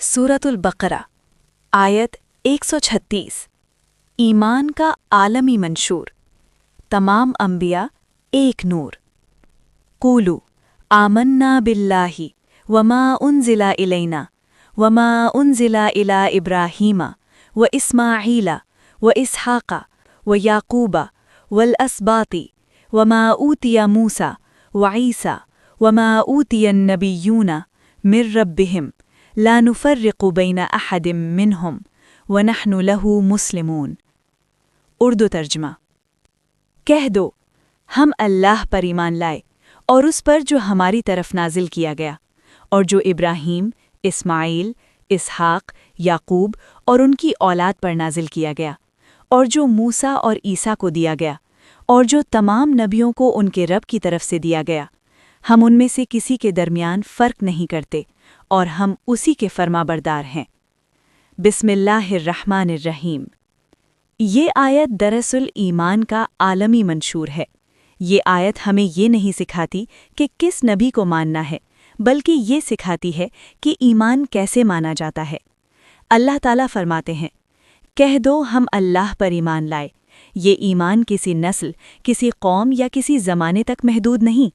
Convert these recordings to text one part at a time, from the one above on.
सूरतुल बकरा आयत 136। ईमान का आलमी मंशूर। तमाम अंबिया एक नूर। कूलू आमन्ना बिल्लाहि वमा उन्जिला इलैना वमा उन्जिला इला इब्राहीमा व इस्माईला व इसहाका व याकूबा वल अस्बाती वमा ऊतिया मूसा व ईसा वमा ऊतिया नबियूना मिर रब्बिहिम ला नुफर्रिकु बैना अहदिम मिनहुम व नहनु लहू मुस्लिमून। उर्दू तर्जमा। कह दो, हम अल्लाह पर ईमान लाए और उस पर जो हमारी तरफ नाजिल किया गया, और जो इब्राहीम, इस्माईल, इसहाक, याकूब और उनकी औलाद पर नाजिल किया गया, और जो मूसा और ईसा को दिया गया, और जो तमाम नबियों को उनके रब की तरफ से दिया गया। हम उनमें से किसी के दरमियान फ़र्क नहीं करते और हम उसी के फरमाबरदार हैं। बिस्मिल्लाहिर्रहमानिर्रहीम। ये आयत दरअसल ईमान का आलमी मंशूर है। ये आयत हमें ये नहीं सिखाती कि किस नबी को मानना है, बल्कि ये सिखाती है कि ईमान कैसे माना जाता है। अल्लाह ताला फरमाते हैं, कह दो हम अल्लाह पर ईमान लाए। ये ईमान किसी नस्ल, किसी कौम या किसी ज़माने तक महदूद नहीं।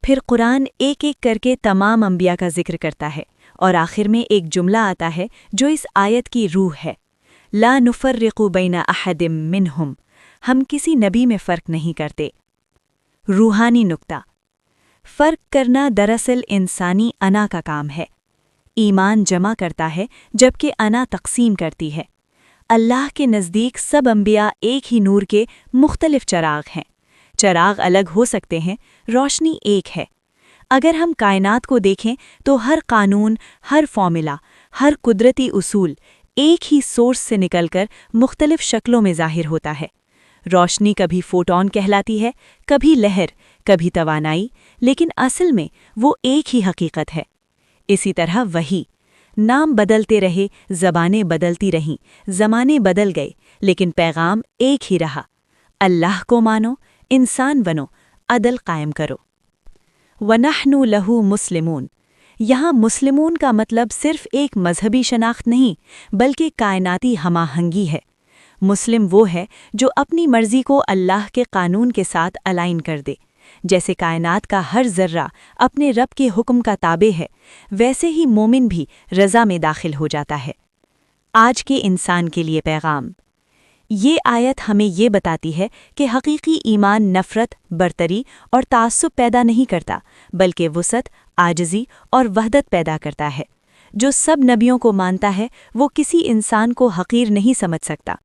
फिर कुरान एक एक करके तमाम अंबिया का जिक्र करता है और आखिर में एक जुमला आता है जो इस आयत की रूह है। ला नुफर्रिकु बैना अहदिम मिनहुम। हम किसी नबी में फ़र्क नहीं करते। रूहानी नुक्ता। फ़र्क करना दरअसल इंसानी अना का काम है। ईमान जमा करता है जबकि अना तक़सीम करती है। अल्लाह के नज़दीक सब अंबिया एक ही नूर के मुख्तलिफ चराग हैं। चराग अलग हो सकते हैं, रोशनी एक है। अगर हम कायनात को देखें तो हर कानून, हर फॉर्मूला, हर कुदरती उसूल एक ही सोर्स से निकलकर मुख्तलिफ शक्लों में ज़ाहिर होता है। रोशनी कभी फोटोन कहलाती है, कभी लहर, कभी तवानाई, लेकिन असल में वो एक ही हकीकत है। इसी तरह वही नाम बदलते रहे, ज़बानें बदलती रहीं, ज़माने बदल गए, लेकिन पैगाम एक ही रहा। अल्लाह को मानो, इंसान बनो, अदल कायम करो। वनहनु लहू मुस्लिमून। यहाँ मुस्लिमून का मतलब सिर्फ एक मजहबी शनाख्त नहीं, बल्कि कायनाती हमाहंगी है। मुस्लिम वो है जो अपनी मर्जी को अल्लाह के कानून के साथ अलाइन कर दे। जैसे कायनात का हर ज़र्रा अपने रब के हुक्म का ताबे है, वैसे ही मोमिन भी रज़ा में दाखिल हो जाता है। आज के इंसान के लिए पैगाम। ये आयत हमें ये बताती है कि हकीकी ईमान नफ़रत, बरतरी और तास्सुब पैदा नहीं करता, बल्कि वुसअत, आजिज़ी और वहदत पैदा करता है। जो सब नबियों को मानता है वो किसी इंसान को हक़ीर नहीं समझ सकता।